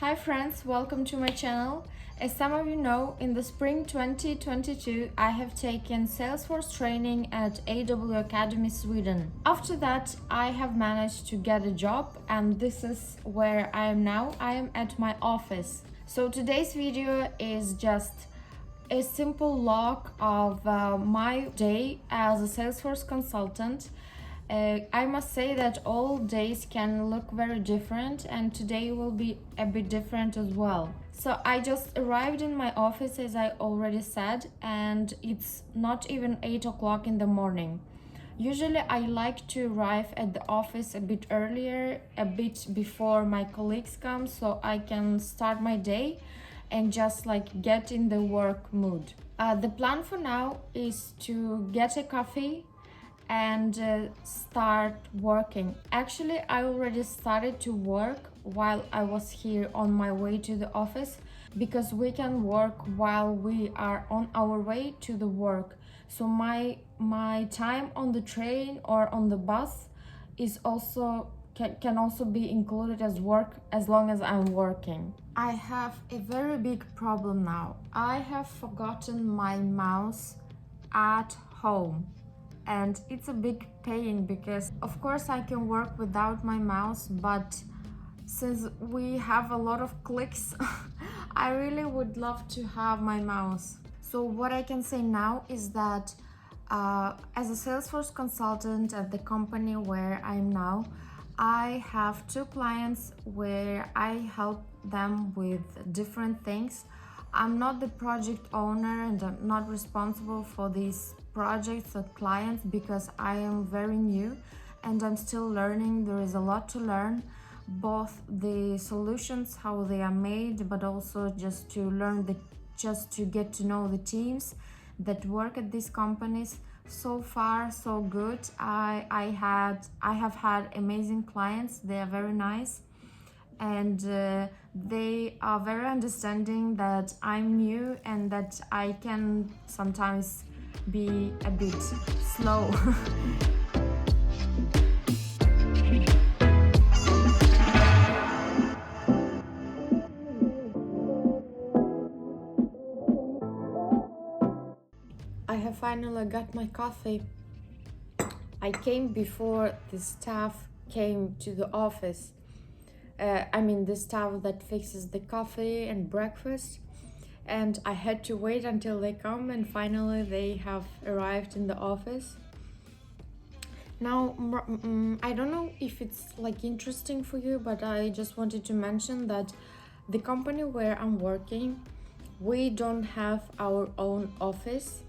Hi friends, welcome to my channel. As some of you know, in the spring 2022, I have taken Salesforce training at AW Academy Sweden. After that, I have managed to get a job, and this is where I am now. I am at my office. So today's video is just a simple log of my day as a Salesforce consultant. I must say that all days can look very different, and today will be a bit different as well. So I just arrived in my office, as I already said, and it's not even 8 o'clock in the morning. Usually I like to arrive at the office a bit earlier, a bit before my colleagues come, so I can start my day and just get in the work mood. The plan for now is to get a coffee and start working. Actually, I already started to work while I was here on my way to the office, because we can work while we are on our way to the work. So my time on the train or on the bus is also can also be included as work, as long as I'm working. I have a very big problem now. I have forgotten my mouse at home, and it's a big pain because of course I can work without my mouse, but since we have a lot of clicks I really would love to have my mouse. So what I can say now is that as a Salesforce consultant at the company where I'm now, I have 2 clients where I help them with different things. I'm not the project owner and I'm not responsible for these projects or clients because I am very new and I'm still learning. There is a lot to learn, both the solutions, how they are made, but also just to learn just to get to know the teams that work at these companies. So far so good. I have had amazing clients. They are very nice, and they are very understanding that I'm new and that I can sometimes be a bit slow. I have finally got my coffee. I came before the staff came to the office. The staff that fixes the coffee and breakfast, and I had to wait until they come, and finally they have arrived in the office. Now, I don't know if it's interesting for you, but I just wanted to mention that the company where I'm working, we don't have our own office.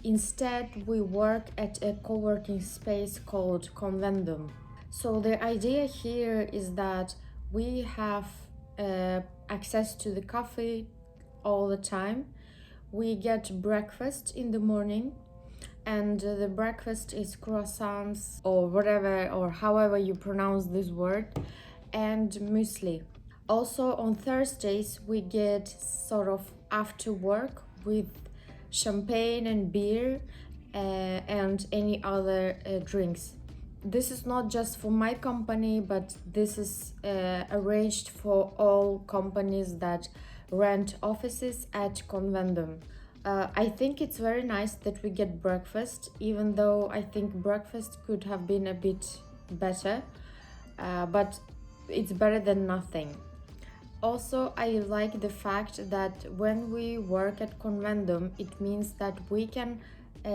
Instead, we work at a co-working space called Convendum. So the idea here is that we have access to the coffee all the time. We get breakfast in the morning, and the breakfast is croissants or whatever, or however you pronounce this word, and muesli. Also on Thursdays we get sort of after work with champagne and beer and any other drinks. This is not just for my company, but this is arranged for all companies that rent offices at Convendum. I think it's very nice that we get breakfast, even though I think breakfast could have been a bit better, but it's better than nothing. Also, I like the fact that when we work at Convendum, it means that we can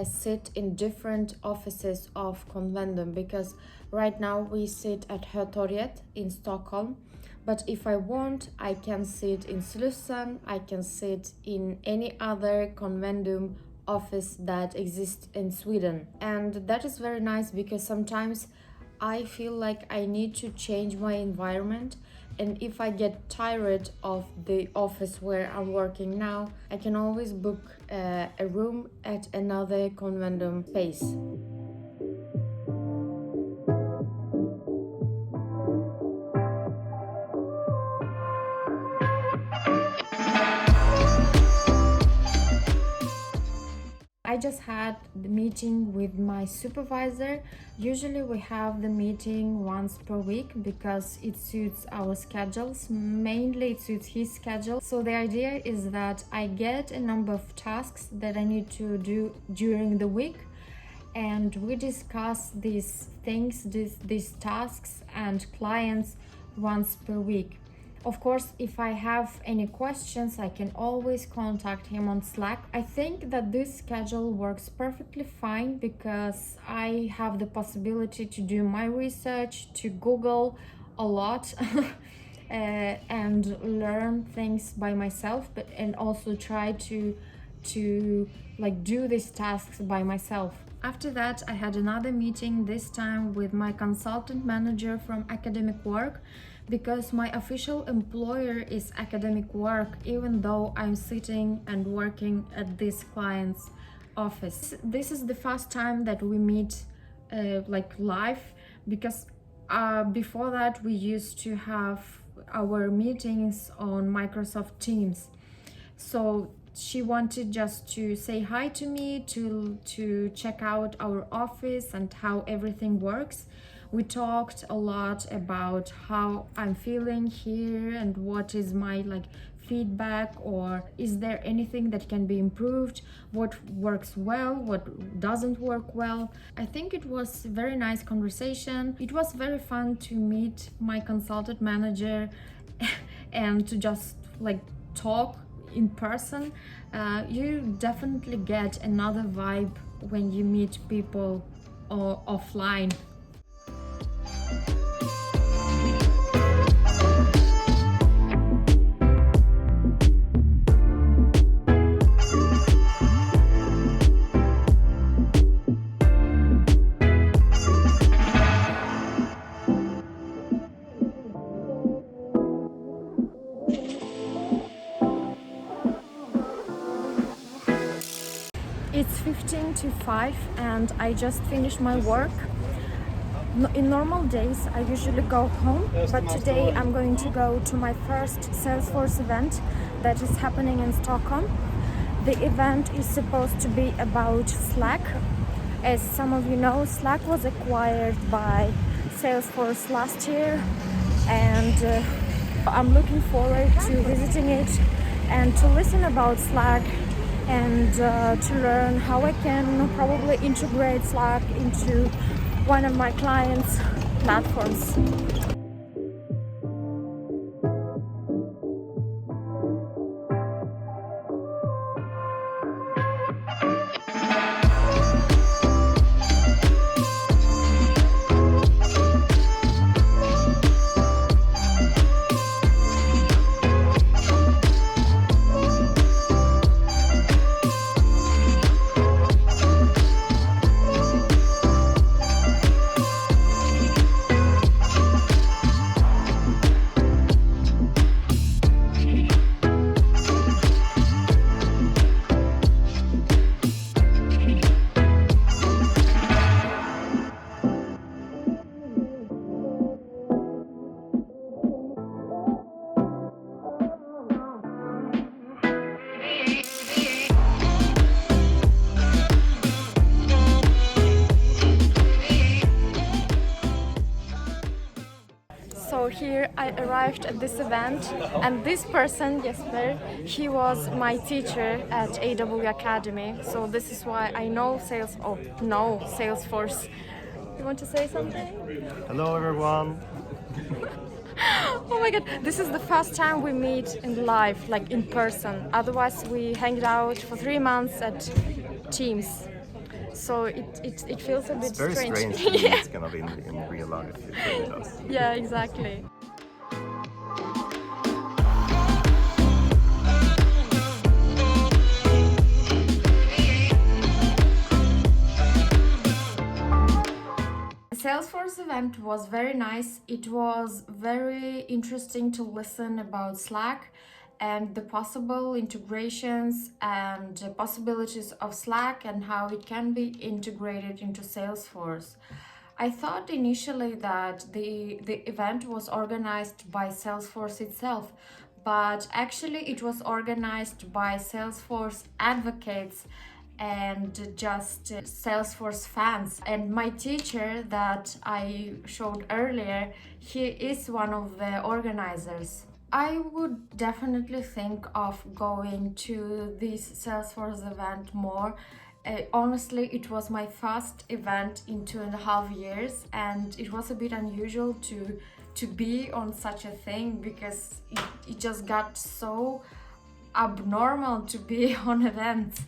sit in different offices of Convendum, because right now we sit at Hötorget in Stockholm, but if I want, I can sit in Slussen, I can sit in any other Convendum office that exists in Sweden. And that is very nice because sometimes I feel like I need to change my environment, and if I get tired of the office where I'm working now, I can always book a room at another Convendum space. I I just had the meeting with my supervisor. Usually we have the meeting once per week because it suits our schedules. Mainly it suits his schedule. So the idea is that I get a number of tasks that I need to do during the week, and we discuss these things, these tasks and clients once per week. Of course, if I have any questions, I can always contact him on Slack. I think that this schedule works perfectly fine because I have the possibility to do my research, to Google a lot and learn things by myself, and also try to like do these tasks by myself. After that, I had another meeting, this time with my consultant manager from academic work, because my official employer is academic work, even though I'm sitting and working at this client's office. This is the first time that we meet like live, because before that we used to have our meetings on Microsoft Teams. So she wanted just to say hi to me, to check out our office and how everything works. We talked a lot about how I'm feeling here and what is my feedback, or is there anything that can be improved, what works well, what doesn't work well. I think it was a very nice conversation. It was very fun to meet my consultant manager and to just talk in person. You definitely get another vibe when you meet people offline. It's 15 to 5 and I just finished my work. In normal days I usually go home, but today I'm going to go to my first Salesforce event that is happening in Stockholm. The event is supposed to be about Slack. As some of you know, Slack was acquired by Salesforce last year, and I'm looking forward to visiting it and to listen about Slack, and to learn how I can probably integrate Slack into one of my clients' platforms. So here I arrived at this event, and this person, Jesper, he was my teacher at AW Academy. So this is why I know Salesforce. You want to say something? Hello everyone. Oh my god, this is the first time we meet in live, in person. Otherwise we hanged out for 3 months at Teams. So it feels a bit It's very strange to Yeah. meet kind of in real life. It really does. Yeah, exactly. The Salesforce event was very nice. It was very interesting to listen about Slack and the possible integrations and possibilities of Slack and how it can be integrated into Salesforce. I thought initially that the event was organized by Salesforce itself, but actually it was organized by Salesforce advocates and just Salesforce fans. And my teacher that I showed earlier, he is one of the organizers. I would definitely think of going to this Salesforce event more. Honestly, it was my first event in 2.5 years, and it was a bit unusual to be on such a thing because it just got so abnormal to be on events.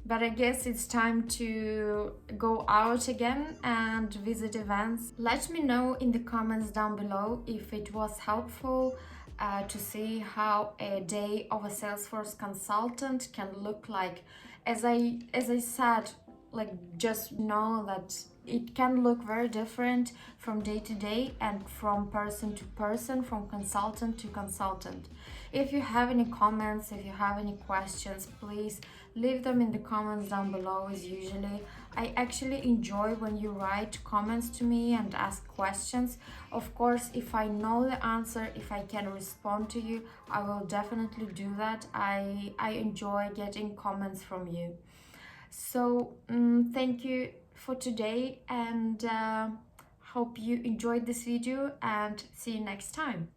But I guess it's time to go out again and visit events. Let me know in the comments down below if it was helpful to see how a day of a Salesforce consultant can look like. As I said, like, just know that it can look very different from day to day and from person to person, from consultant to consultant. If you have any comments, if you have any questions, please leave them in the comments down below. As usually, I actually enjoy when you write comments to me and ask questions. Of course, if I know the answer, if I can respond to you, I will definitely do that. I enjoy getting comments from you. So thank you for today, and hope you enjoyed this video, and see you next time.